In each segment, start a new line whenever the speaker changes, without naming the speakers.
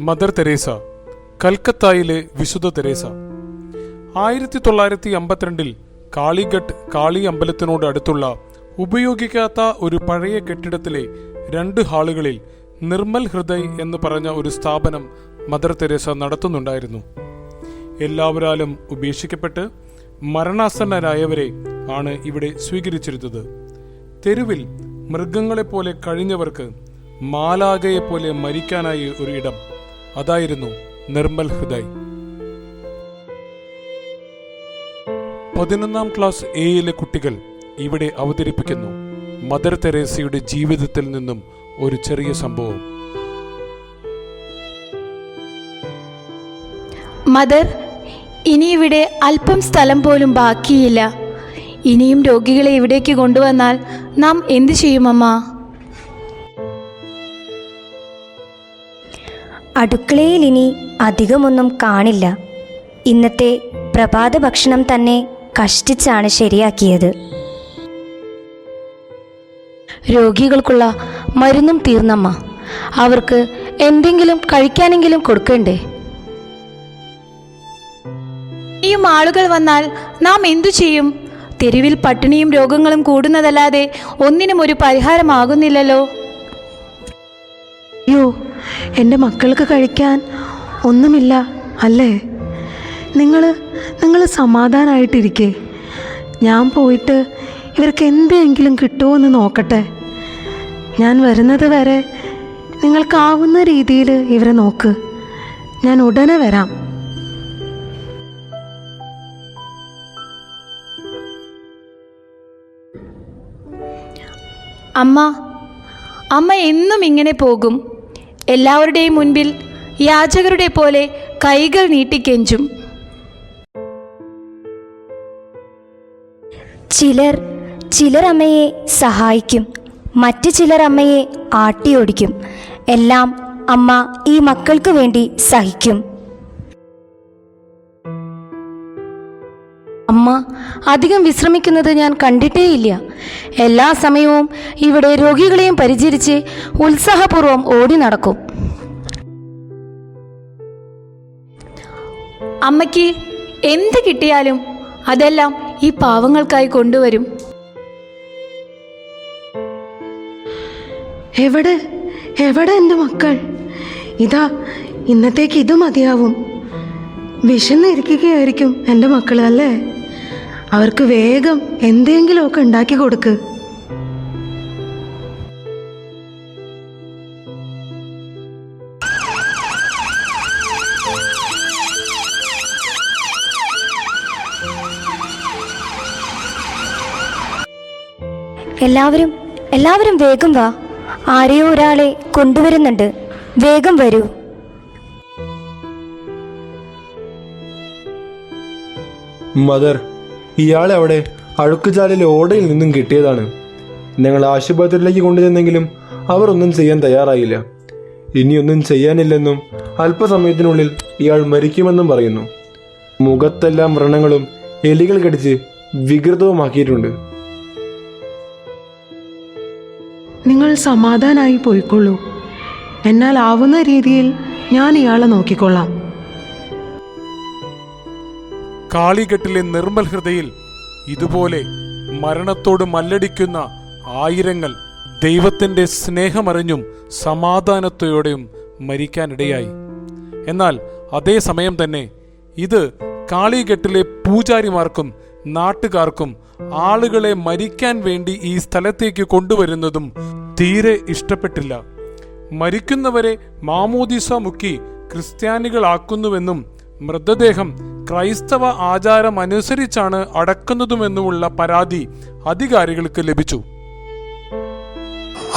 Mother Teresa, കൽക്കത്തായിലെ വിശുദ്ധ Teresa. 1952 Kalighat കാളി അമ്പലത്തിനോട് അടുത്തുള്ള ഉപയോഗിക്കാത്ത ഒരു പഴയ കെട്ടിടത്തിലെ 2 ഹാളുകളിൽ നിർമ്മൽ ഹൃദയ് എന്ന് പറഞ്ഞ ഒരു സ്ഥാപനം മദർ തെരേസ നടത്തുന്നുണ്ടായിരുന്നു. എല്ലാവരാലും ഉപേക്ഷിക്കപ്പെട്ട് മരണാസന്നരായവരെ ആണ് ഇവിടെ സ്വീകരിച്ചിരുന്നത്. തെരുവിൽ മൃഗങ്ങളെപ്പോലെ കഴിഞ്ഞവർക്ക് മാലാഖയെപ്പോലെ മരിക്കാനായി ഒരു ഇടം, അതായിരുന്നു നിർമ്മൽ ഹൃദയ്. 11ാം ക്ലാസ് എയിലെ കുട്ടികൾ ഇവിടെ അവതരിപ്പിക്കുന്നു മദർ തെരേസയുടെ ജീവിതത്തിൽ നിന്നും ഒരു ചെറിയ സംഭവം.
മദർ, ഇനി ഇവിടെ അല്പം സ്ഥലം പോലും ബാക്കിയില്ല. ഇനിയും രോഗികളെ ഇവിടേക്ക് കൊണ്ടുവന്നാൽ നാം എന്തു ചെയ്യും അമ്മ?
അടുക്കളയിൽ ഇനി അധികമൊന്നും കാണില്ല. ഇന്നത്തെ പ്രഭാത ഭക്ഷണം തന്നെ കഷ്ടിച്ചാണ് ശരിയാക്കിയത്.
രോഗികൾക്കുള്ള മരുന്നും തീർന്നമ്മ. അവർക്ക് എന്തെങ്കിലും കഴിക്കാനെങ്കിലും കൊടുക്കണ്ടേ? ഇനിയും ആളുകൾ വന്നാൽ നാം എന്തു ചെയ്യും? തെരുവിൽ പട്ടിണിയും രോഗങ്ങളും കൂടുന്നതല്ലാതെ ഒന്നിനും ഒരു പരിഹാരമാകുന്നില്ലല്ലോ.
അയ്യോ, എൻ്റെ മക്കൾക്ക് കഴിക്കാൻ ഒന്നുമില്ല അല്ലേ? നിങ്ങൾ സമാധാനമായിട്ടിരിക്കേ. ഞാൻ പോയിട്ട് ഇവർക്ക് എന്തെങ്കിലും കിട്ടുമോ എന്ന് നോക്കട്ടെ. ഞാൻ വരുന്നത് വരെ നിങ്ങൾക്കാവുന്ന രീതിയിൽ ഇവരെ നോക്ക്. ഞാൻ ഉടനെ വരാം.
അമ്മ എന്നും ഇങ്ങനെ പോകും. എല്ലാവരുടെയും മുൻപിൽ യാചകരുടെ പോലെ കൈകൾ നീട്ടിക്കെഞ്ചും.
ചിലർ അമ്മയെ സഹായിക്കും, മറ്റു ചിലർ അമ്മയെ ആട്ടിയോടിക്കും. എല്ലാം അമ്മ ഈ മക്കൾക്ക് വേണ്ടി സഹിക്കും.
അമ്മ അധികം വിശ്രമിക്കുന്നത് ഞാൻ കണ്ടിട്ടേയില്ല. എല്ലാ സമയവും ഇവിടെ രോഗികളെയും പരിചരിച്ച് ഉത്സാഹപൂർവ്വം ഓടി നടക്കും. അമ്മയ്ക്ക് എന്ത് കിട്ടിയാലും അതെല്ലാം ഈ പാവങ്ങൾക്കായി കൊണ്ടുവരും.
എവിടെ എൻ്റെ മക്കൾ? ഇതാ, ഇന്നത്തേക്ക് ഇത് മതിയാവും. വിശന്നിരിക്കുകയായിരിക്കും എൻ്റെ മക്കൾ അല്ലേ? അവർക്ക് വേഗം എന്തെങ്കിലുമൊക്കെ ഉണ്ടാക്കി കൊടുക്ക്.
എല്ലാവരും വേഗം വാ. ആരെയോ ഒരാളെ കൊണ്ടുവരുന്നുണ്ട്. വേഗം വരൂ.
മദർ, ഇയാളെ അവിടെ അഴുക്കുചാലിലെ ഓടയിൽ നിന്നും കിട്ടിയതാണ്. ഞങ്ങൾ ആശുപത്രിയിലേക്ക് കൊണ്ടുചെന്നെങ്കിലും അവർ ഒന്നും ചെയ്യാൻ തയ്യാറായില്ല. ഇനിയൊന്നും ചെയ്യാനില്ലെന്നും അല്പസമയത്തിനുള്ളിൽ ഇയാൾ മരിക്കുമെന്നും പറയുന്നു. മുഖത്തെല്ലാം വ്രണങ്ങളും എലികൾ കടിച്ച് വികൃതവുമാക്കിയിട്ടുണ്ട്.
നിങ്ങൾ സമാധാനമായി പോയിക്കൊള്ളൂ. എന്നാൽ ആവുന്ന രീതിയിൽ ഞാൻ ഇയാളെ നോക്കിക്കൊള്ളാം.
കാളിഘട്ടിലെ നിർമ്മൽ ഹൃദയിൽ ഇതുപോലെ മരണത്തോട് മല്ലടിക്കുന്ന ആയിരങ്ങൾ ദൈവത്തിന്റെ സ്നേഹമറിഞ്ഞും സമാധാനത്തോടെയും മരിക്കാനിടയായി. എന്നാൽ അതേ സമയം തന്നെ ഇത് കാളിഘട്ടിലെ പൂജാരിമാർക്കും നാട്ടുകാർക്കും ആളുകളെ മരിക്കാൻ വേണ്ടി ഈ സ്ഥലത്തേക്ക് കൊണ്ടുവരുന്നതും തീരെ ഇഷ്ടപ്പെട്ടില്ല. മരിക്കുന്നവരെ മാമോദിസ മുക്കി ക്രിസ്ത്യാനികളാക്കുന്നുവെന്നും മൃതദേഹം ക്രൈസ്തവ ആചാരം അനുസരിച്ചാണ് അടക്കുന്നതുമെന്നുമുള്ള പരാതി അധികാരികൾക്ക് ലഭിച്ചു.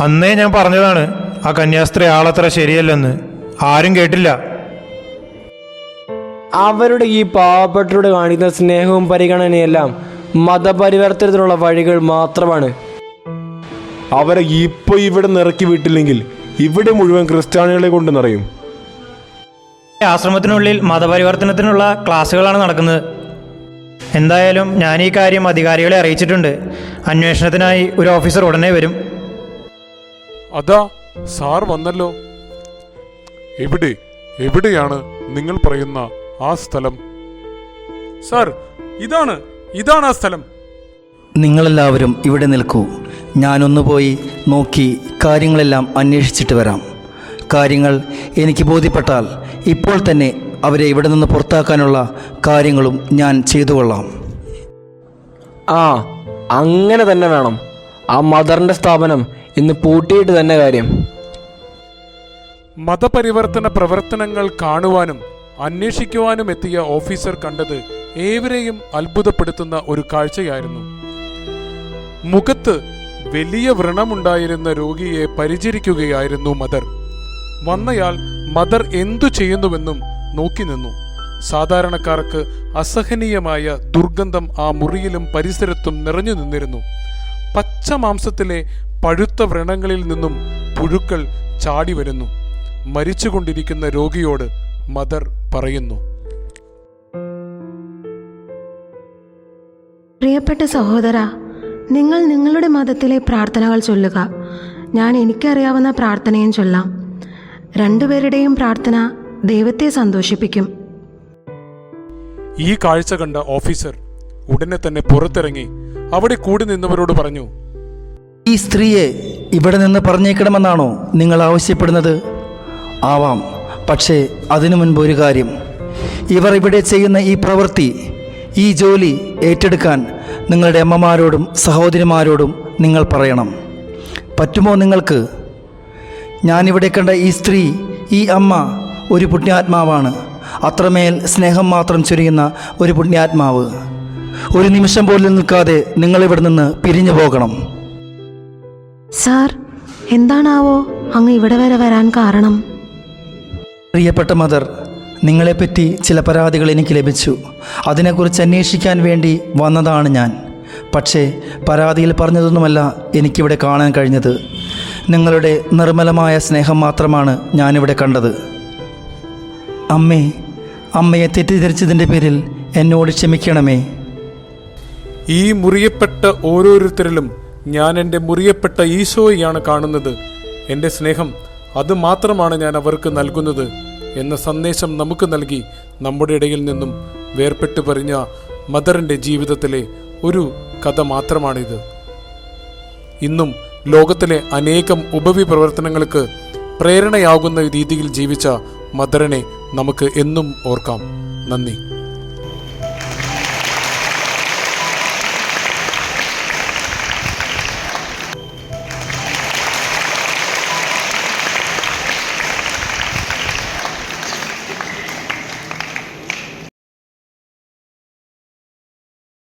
അന്നേ ഞാൻ പറഞ്ഞതാണ് ആ കന്യാസ്ത്രീ ആളത്ര ശരിയല്ലെന്ന്. ആരും കേട്ടില്ല.
അവരുടെ ഈ പാവപ്പെട്ടവരോട് കാണിക്കുന്ന സ്നേഹവും പരിഗണനയെല്ലാം മതപരിവർത്തനത്തിനുള്ള വഴികൾ മാത്രമാണ്.
അവരെ ഇപ്പൊ ഇവിടെ നിറക്കി വിട്ടില്ലെങ്കിൽ ഇവിടെ മുഴുവൻ ക്രിസ്ത്യാനികളെ കൊണ്ട് നിറയും.
ആശ്രമത്തിനുള്ളിൽ മതപരിവർത്തനത്തിനുള്ള ക്ലാസ്സുകളാണ് നടക്കുന്നത്. എന്തായാലും ഞാൻ ഈ കാര്യം അധികാരികളെ അറിയിച്ചിട്ടുണ്ട്. അന്വേഷണത്തിനായി ഒരു ഓഫീസർ ഉടനെ വരും.
അതാ സാർ വന്നല്ലോ. എവിടെ എവിടെയാണ് നിങ്ങൾ പറയുന്ന ആ സ്ഥലം?
സാർ, ഇതാണ് ആ സ്ഥലം.
നിങ്ങളെല്ലാവരും ഇവിടെ നിൽക്കൂ. ഞാനൊന്ന് പോയി നോക്കി കാര്യങ്ങളെല്ലാം അന്വേഷിച്ചിട്ട് വരാം. കാര്യങ്ങൾ എനിക്ക് ബോധ്യപ്പെട്ടാൽ ഇപ്പോൾ തന്നെ അവരെ ഇവിടെ നിന്ന് പുറത്താക്കാനുള്ള കാര്യങ്ങളും ഞാൻ ചെയ്തു കൊള്ളാം.
ആ, അങ്ങനെ തന്നെ വേണം. ആ മദറിൻ്റെ സ്ഥാപനം ഇന്ന് പൂട്ടിയിട്ട് തന്നെ കാര്യം.
മതപരിവർത്തന പ്രവർത്തനങ്ങൾ കാണുവാനും അന്വേഷിക്കുവാനും എത്തിയ ഓഫീസർ കണ്ടത് ഏവരെയും അത്ഭുതപ്പെടുത്തുന്ന ഒരു കാഴ്ചയായിരുന്നു. മുഖത്ത് വലിയ വ്രണമുണ്ടായിരുന്ന രോഗിയെ പരിചരിക്കുകയായിരുന്നു മദർ. വന്നയാൾ മദർ എന്തു ചെയ്യുന്നുവെന്നും നോക്കി നിന്നു. സാധാരണക്കാർക്ക് അസഹനീയമായ ദുർഗന്ധം ആ മുറിയിലും പരിസരത്തും നിറഞ്ഞു നിന്നിരുന്നു. പച്ച മാംസത്തിലെ പഴുത്ത വ്രണങ്ങളിൽ നിന്നും പുഴുക്കൾ ചാടി വരുന്നു. മരിച്ചുകൊണ്ടിരിക്കുന്ന രോഗിയോട് മദർ പറയുന്നു,
പ്രിയപ്പെട്ട സഹോദര, നിങ്ങൾ നിങ്ങളുടെ മതത്തിലെ പ്രാർത്ഥനകൾ ചൊല്ലുക. ഞാൻ എനിക്കറിയാവുന്ന പ്രാർത്ഥനയും ചൊല്ലാം. രണ്ടുപേരുടെയും പ്രാർത്ഥന ദൈവത്തെ സന്തോഷിപ്പിക്കും.
ഈ കാഴ്ച കണ്ട ഓഫീസർ ഉടനെ തന്നെ പുറത്തിറങ്ങി അവിടെ കൂടി നിന്നവരോട് പറഞ്ഞു,
ഈ സ്ത്രീയെ ഇവിടെ നിന്ന് പറഞ്ഞേക്കണമെന്നാണോ നിങ്ങൾ ആവശ്യപ്പെടുന്നത്? ആവാം, പക്ഷേ അതിനു മുൻപ് ഒരു കാര്യം. ഇവർ ഇവിടെ ചെയ്യുന്ന ഈ പ്രവൃത്തി, ഈ ജോലി ഏറ്റെടുക്കാൻ നിങ്ങളുടെ അമ്മമാരോടും സഹോദരിമാരോടും നിങ്ങൾ പറയണം. പറ്റുമോ നിങ്ങൾക്ക്? ഞാനിവിടെ കണ്ട ഈ സ്ത്രീ, ഈ അമ്മ ഒരു പുണ്യാത്മാവാണ്. അത്രമേൽ സ്നേഹം മാത്രം ചൊരിയുന്ന ഒരു പുണ്യാത്മാവ്. ഒരു നിമിഷം പോലും നിൽക്കാതെ നിങ്ങളിവിടെ നിന്ന് പിരിഞ്ഞു പോകണം.
സാർ, എന്താണാവോ അങ്ങ് ഇവിടെ വരെ വരാൻ കാരണം?
പ്രിയപ്പെട്ട മദർ, നിങ്ങളെപ്പറ്റി ചില പരാതികൾ എനിക്ക് ലഭിച്ചു. അതിനെക്കുറിച്ച് അന്വേഷിക്കാൻ വേണ്ടി വന്നതാണ് ഞാൻ. പക്ഷേ പരാതിയിൽ പറഞ്ഞതൊന്നുമല്ല എനിക്കിവിടെ കാണാൻ കഴിഞ്ഞത്. നിങ്ങളുടെ നിർമ്മലമായ സ്നേഹം മാത്രമാണ് ഞാനിവിടെ കണ്ടത്. അമ്മയെ തെറ്റിദ്ധരിച്ചതിൻ്റെ പേരിൽ എന്നോട് ക്ഷമിക്കണമേ.
ഈ മുറിയപ്പെട്ട ഓരോരുത്തരിലും ഞാൻ എൻ്റെ മുറിയപ്പെട്ട ഈശോയെയാണ് കാണുന്നത്. എൻ്റെ സ്നേഹം അത് മാത്രമാണ് ഞാൻ അവർക്ക് നൽകുന്നത് എന്ന സന്ദേശം നമുക്ക് നൽകി നമ്മുടെ ഇടയിൽ നിന്നും വേർപെട്ടു പറഞ്ഞ മദറിൻ്റെ ജീവിതത്തിലെ ഒരു കഥ മാത്രമാണിത്. ഇന്നും ലോകത്തിലെ അനേകം ഉപവി പ്രവർത്തനങ്ങൾക്ക് പ്രേരണയാകുന്ന രീതിയിൽ ജീവിച്ച മദറിനെ നമുക്ക് എന്നും ഓർക്കാം. നന്ദി.